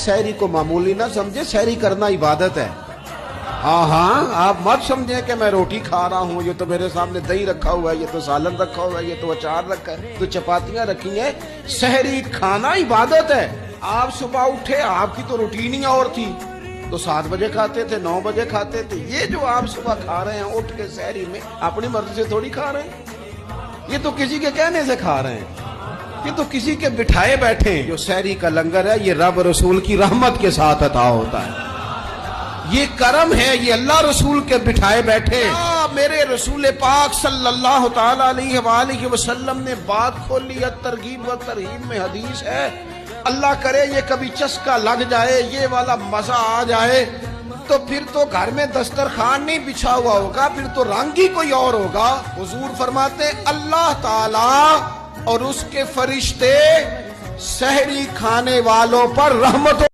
सहरी को मामूली ना समझे, सहरी करना इबादत है। हाँ, आप मत समझे कि मैं रोटी खा रहा हूँ, ये तो मेरे सामने दही रखा हुआ है, ये तो सालन रखा हुआ है, ये तो अचार रखा है, तो चपातियां रखी हैं। सहरी खाना इबादत है। आप सुबह उठे, आपकी तो रूटीन ही और थी, तो 7 बजे खाते थे, 9 बजे खाते थे। ये जो आप सुबह खा रहे हैं उठ के सहरी में, अपनी मर्जी से थोड़ी खा रहे हैं, ये तो किसी के कहने से खा रहे हैं, ये तो किसी के बिठाए बैठे हैं। जो सहरी का लंगर है, ये रब रसूल की रहमत के साथ अता होता है, ये करम है, ये अल्लाह रसूल के बिठाए बैठे। मेरे रसूल पाक सल्लल्लाहु ताला अलैहि वसल्लम ने बात खोली है, तरगीब व तरहीब में हदीस है। अल्लाह करे ये कभी चस्का लग जाए, ये वाला मजा आ जाए, तो फिर तो घर में दस्तरखान नहीं बिछा हुआ होगा, फिर तो रंग ही कोई और होगा। हुजूर फरमाते अल्लाह ताला और उसके फरिश्ते सहरी खाने वालों पर रहमत